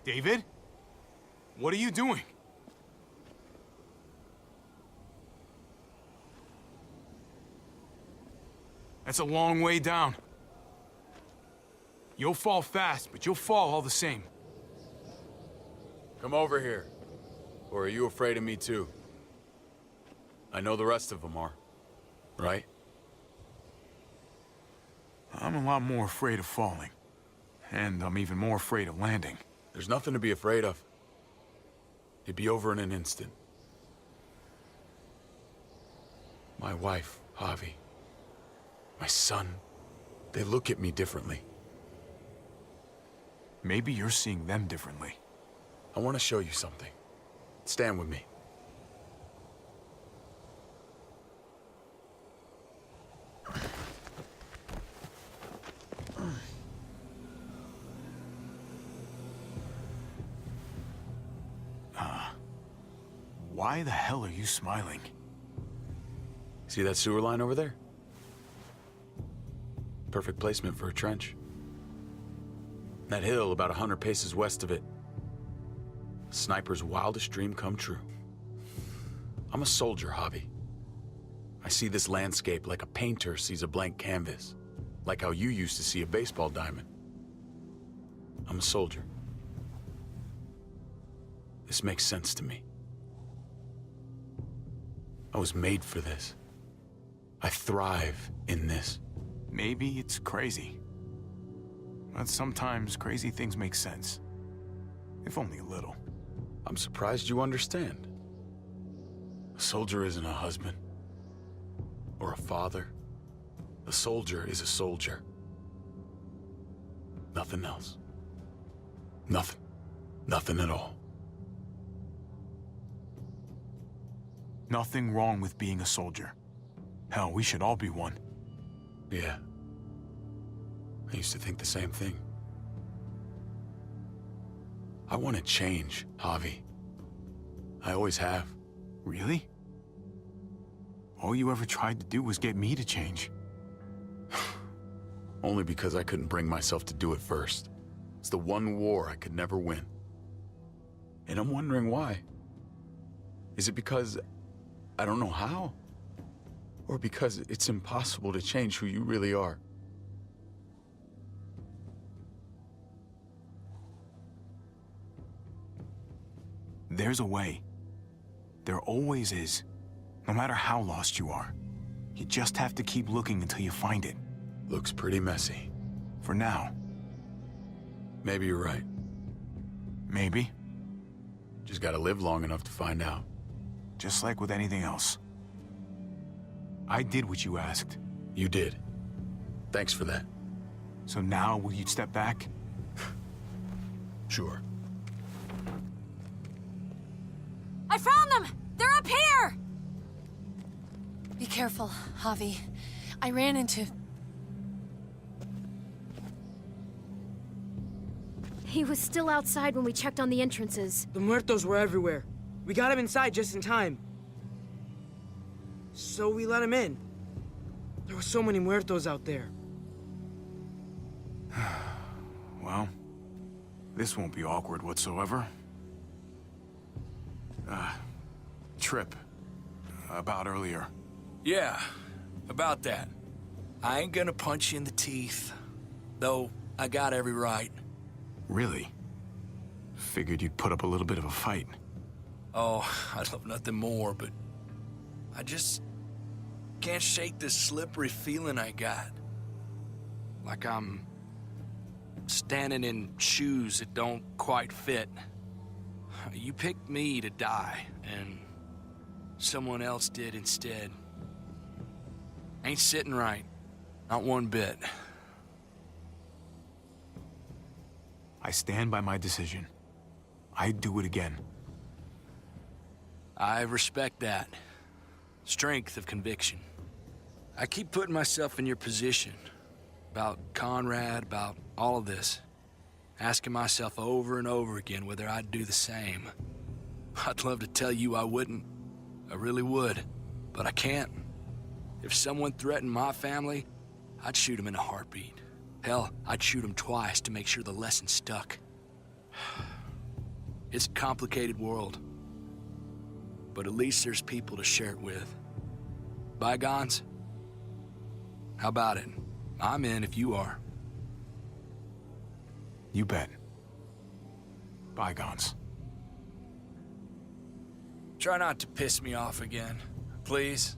David? What are you doing? That's a long way down. You'll fall fast, but you'll fall all the same. Come over here. Or are you afraid of me too? I know the rest of them are. Right? I'm a lot more afraid of falling. And I'm even more afraid of landing. There's nothing to be afraid of. It'd be over in an instant. My wife, Javi. My son. They look at me differently. Maybe you're seeing them differently. I want to show you something. Stand with me. Why the hell are you smiling? See that sewer line over there? Perfect placement for a trench. That hill about 100 paces west of it. A sniper's wildest dream come true. I'm a soldier, Javi. I see this landscape like a painter sees a blank canvas. Like how you used to see a baseball diamond. I'm a soldier. This makes sense to me. I was made for this. I thrive in this. Maybe it's crazy. But sometimes crazy things make sense. If only a little. I'm surprised you understand. A soldier isn't a husband. Or a father. A soldier is a soldier. Nothing else. Nothing. Nothing at all. Nothing wrong with being a soldier. Hell, we should all be one. Yeah. I used to think the same thing. I want to change, Javi. I always have. Really? All you ever tried to do was get me to change. Only because I couldn't bring myself to do it first. It's the one war I could never win. And I'm wondering why. Is it because I don't know how? Or because it's impossible to change who you really are? There's a way. There always is. No matter how lost you are. You just have to keep looking until you find it. Looks pretty messy. For now. Maybe you're right. Maybe. Just gotta live long enough to find out. Just like with anything else. I did what you asked. You did. Thanks for that. So now, will you step back? Sure. I found them! They're up here! Be careful, Javi. I ran into... He was still outside when we checked on the entrances. The muertos were everywhere. We got him inside just in time. So we let him in. There were so many muertos out there. Well, this won't be awkward whatsoever. Trip. About earlier. Yeah, about that. I ain't gonna punch you in the teeth. Though, I got every right. Really? Figured you'd put up a little bit of a fight. Oh, I'd love nothing more, but... I just... can't shake this slippery feeling I got. Like I'm... standing in shoes that don't quite fit. You picked me to die, and... someone else did instead. Ain't sitting right. Not one bit. I stand by my decision. I'd do it again. I respect that. Strength of conviction. I keep putting myself in your position. About Conrad, about all of this. Asking myself over and over again whether I'd do the same. I'd love to tell you I wouldn't. I really would. But I can't. If someone threatened my family, I'd shoot him in a heartbeat. Hell, I'd shoot him twice to make sure the lesson stuck. It's a complicated world. But at least there's people to share it with. Bygones? How about it? I'm in if you are. You bet. Bygones. Try not to piss me off again, please.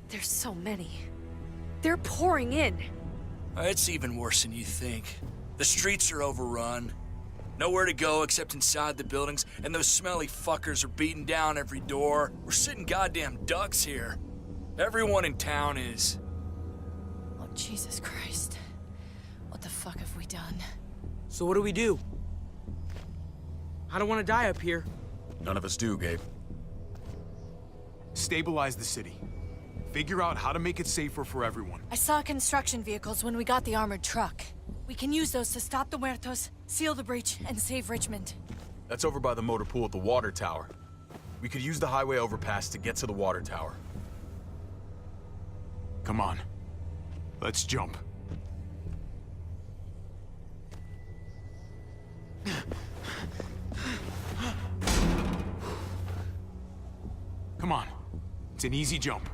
There's so many. They're pouring in. It's even worse than you think. The streets are overrun. Nowhere to go except inside the buildings, and those smelly fuckers are beating down every door. We're sitting goddamn ducks here. Everyone in town is. Oh, Jesus Christ. What the fuck have we done? So what do? I don't want to die up here. None of us do, Gabe. Stabilize the city. Figure out how to make it safer for everyone. I saw construction vehicles when we got the armored truck. We can use those to stop the Muertos, seal the breach, and save Richmond. That's over by the motor pool at the water tower. We could use the highway overpass to get to the water tower. Come on. Let's jump. Come on. It's an easy jump.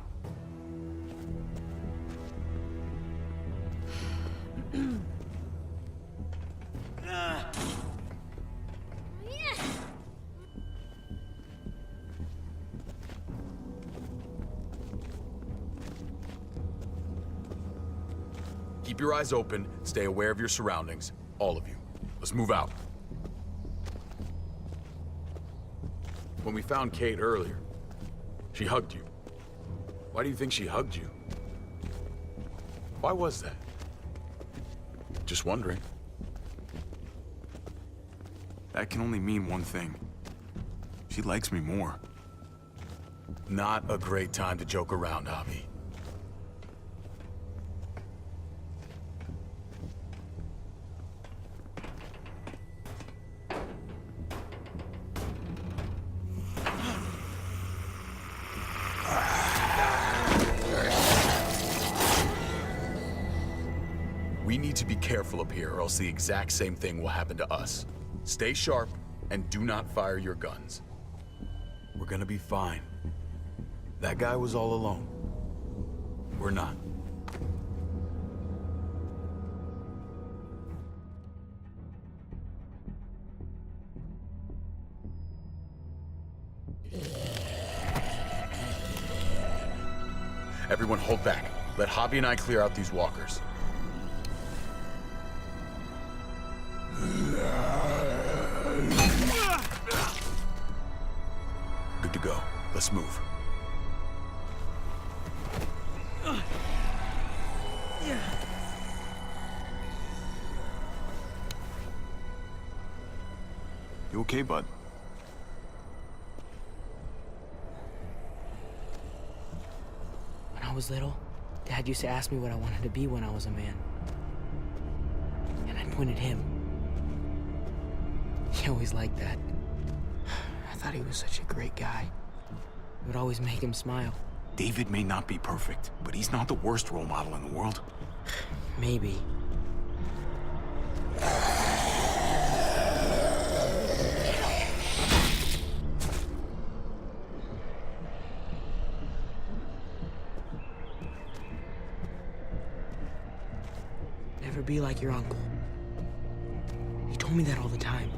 Keep your eyes open, stay aware of your surroundings. All of you. Let's move out. When we found Kate earlier, she hugged you. Why do you think she hugged you? Why was that? Just wondering. That can only mean one thing. She likes me more. Not a great time to joke around, Javi. We need to be careful up here, or else the exact same thing will happen to us. Stay sharp, and do not fire your guns. We're gonna be fine. That guy was all alone. We're not. Everyone hold back. Let Javi and I clear out these walkers. Good to go. Let's move. You okay, bud? When I was little, Dad used to ask me what I wanted to be when I was a man. And I'd point at him. He always liked that. I thought he was such a great guy. It would always make him smile. David may not be perfect, but he's not the worst role model in the world. Maybe. Never be like your uncle. He told me that all the time.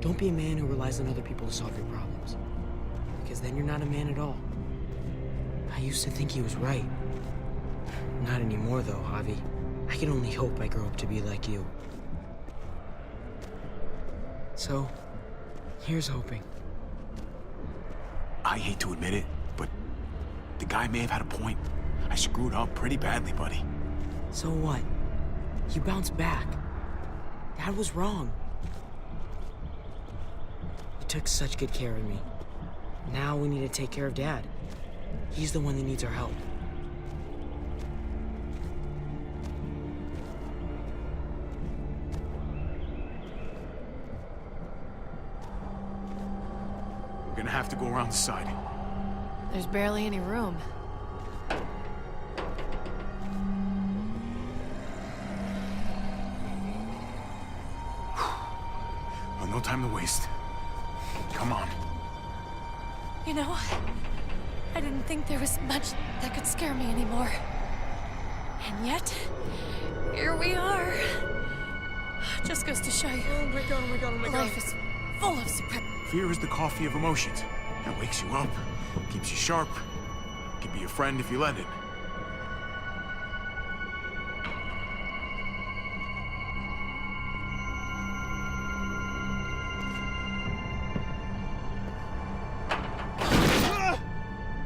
Don't be a man who relies on other people to solve your problems. Because then you're not a man at all. I used to think he was right. Not anymore, though, Javi. I can only hope I grow up to be like you. So, here's hoping. I hate to admit it, but the guy may have had a point. I screwed up pretty badly, buddy. So what? You bounced back. Dad was wrong. You took such good care of me. Now we need to take care of Dad. He's the one that needs our help. We're gonna have to go around the side. There's barely any room. time to waste. Come on. You know, I didn't think there was much that could scare me anymore. And yet, here we are. Just goes to show you. Oh my god, oh my god, oh my god. Life is full of surprise. Fear is the coffee of emotions. It wakes you up, keeps you sharp, can be your friend if you let it.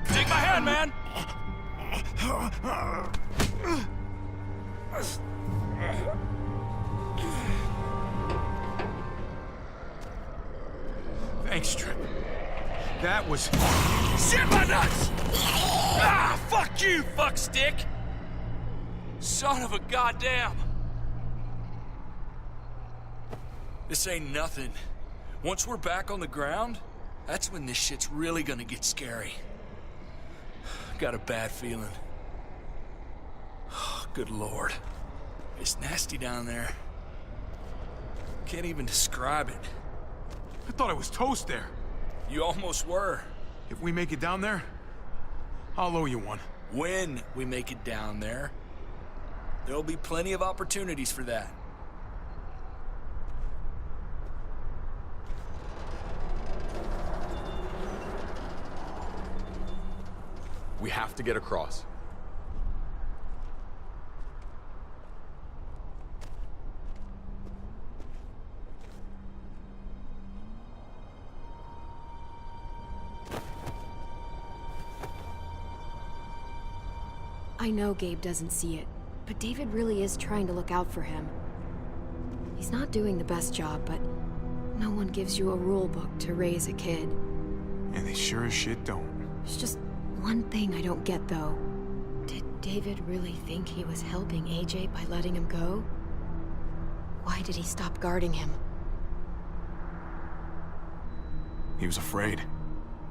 Take my hand, man! Thanks, Trip. That was... Shit my nuts! Ah, fuck you, fuckstick! Son of a goddamn! This ain't nothing. Once we're back on the ground, that's when this shit's really gonna get scary. Got a bad feeling. Good Lord. It's nasty down there. Can't even describe it. I thought I was toast there. You almost were. If we make it down there, I'll owe you one. When we make it down there, there'll be plenty of opportunities for that. We have to get across. I know Gabe doesn't see it, but David really is trying to look out for him. He's not doing the best job, but no one gives you a rule book to raise a kid. And they sure as shit don't. There's just one thing I don't get, though. Did David really think he was helping AJ by letting him go? Why did he stop guarding him? He was afraid.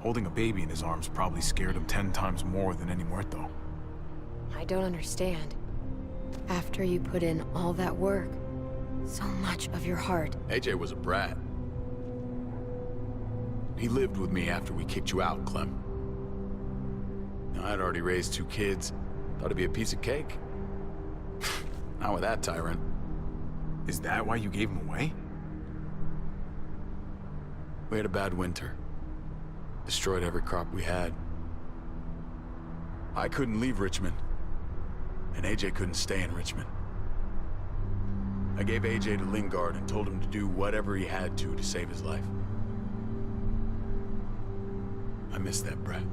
Holding a baby in his arms probably scared him 10 times more than any muerto. I don't understand. After you put in all that work, so much of your heart. AJ was a brat. He lived with me after we kicked you out, Clem. Now, I'd already raised 2 kids. Thought it'd be a piece of cake. Not with that tyrant. Is that why you gave him away? We had a bad winter. Destroyed every crop we had. I couldn't leave Richmond. And AJ couldn't stay in Richmond. I gave AJ to Lingard and told him to do whatever he had to save his life. I miss that brat.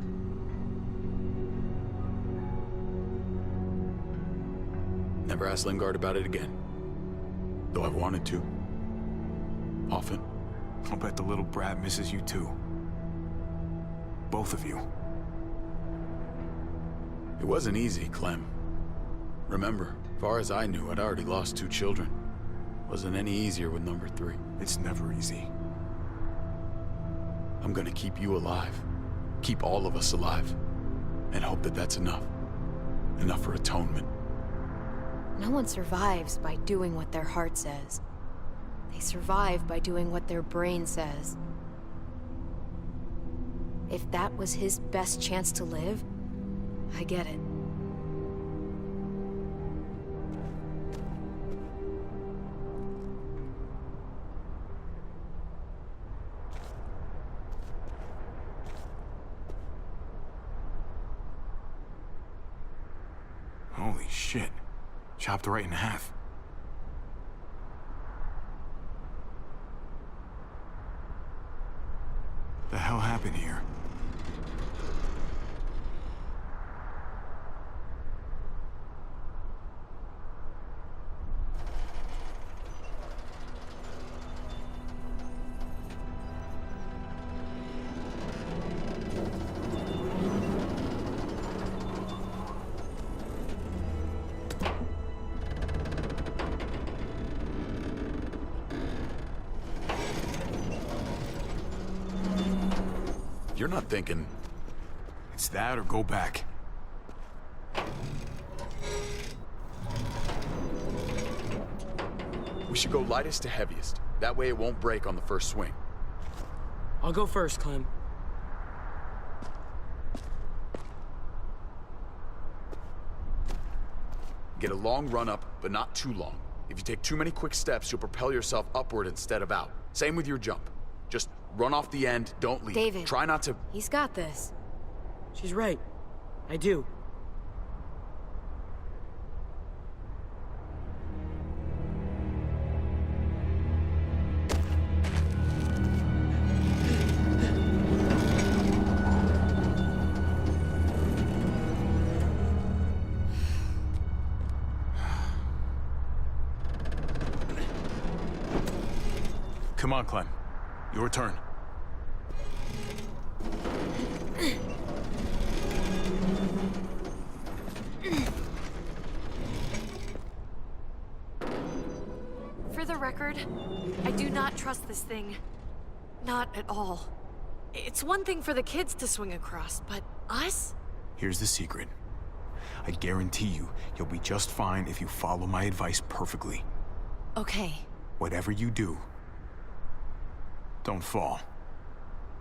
Never asked Lingard about it again. Though I've wanted to. Often. I'll bet the little brat misses you too. Both of you. It wasn't easy, Clem. Remember, far as I knew, I'd already lost 2 children. Wasn't any easier with number 3. It's never easy. I'm gonna keep you alive. Keep all of us alive. And hope that that's enough. Enough for atonement. No one survives by doing what their heart says. They survive by doing what their brain says. If that was his best chance to live, I get it. Holy shit. Chopped right in half. The hell happened here? You're not thinking... It's that or go back. We should go lightest to heaviest. That way it won't break on the first swing. I'll go first, Clem. Get a long run up, but not too long. If you take too many quick steps, you'll propel yourself upward instead of out. Same with your jump. Just run off the end, don't leave. David. Try not to... He's got this. She's right. I do. Come on, Clem. Your turn. For the record, I do not trust this thing. Not at all. It's one thing for the kids to swing across, but us? Here's the secret. I guarantee you'll be just fine if you follow my advice perfectly. Okay. Whatever you do, don't fall.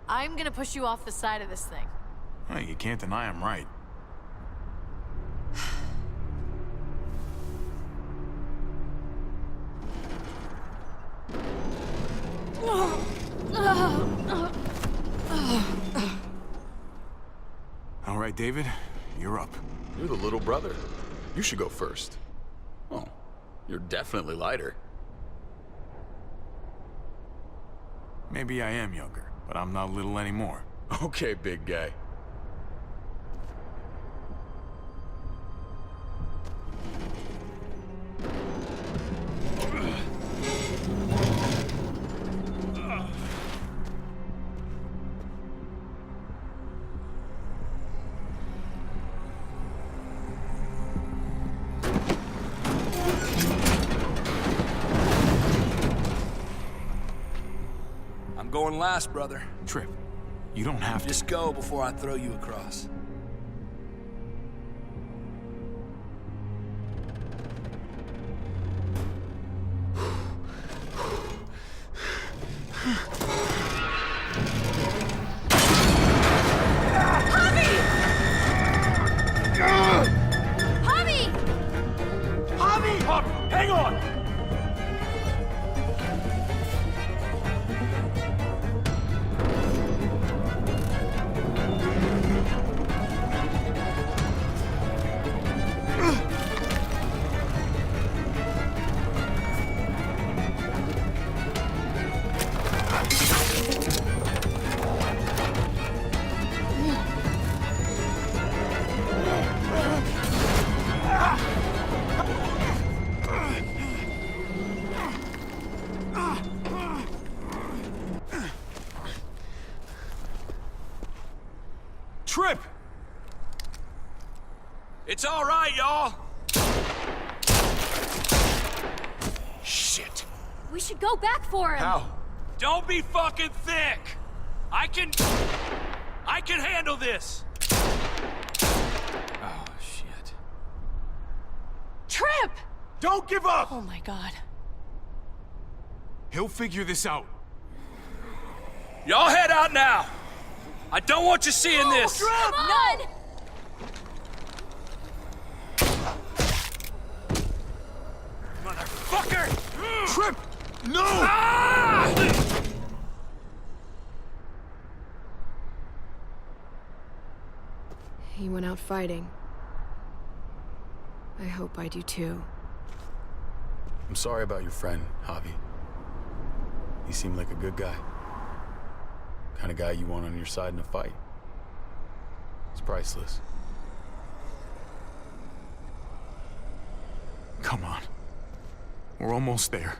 I'm gonna push you off the side of this thing. Hey, you can't deny I'm right. All right, David, you're up. You're the little brother. You should go first. Oh, you're definitely lighter. Maybe I am younger, but I'm not little anymore. Okay, big guy. I'm going last, brother. Trip, you don't have to. Just go before I throw you across. Hang on! Trip! It's all right, y'all. Shit. We should go back for him. How? Don't be fucking thick. I can handle this. Oh, shit. Trip! Don't give up! Oh my god. He'll figure this out. Y'all head out now. I don't want you seeing this. Come on! Motherfucker! Trip! No! Ah! He went out fighting. I hope I do too. I'm sorry about your friend, Javi. He seemed like a good guy. Kind of guy you want on your side in a fight. It's priceless. Come on. We're almost there.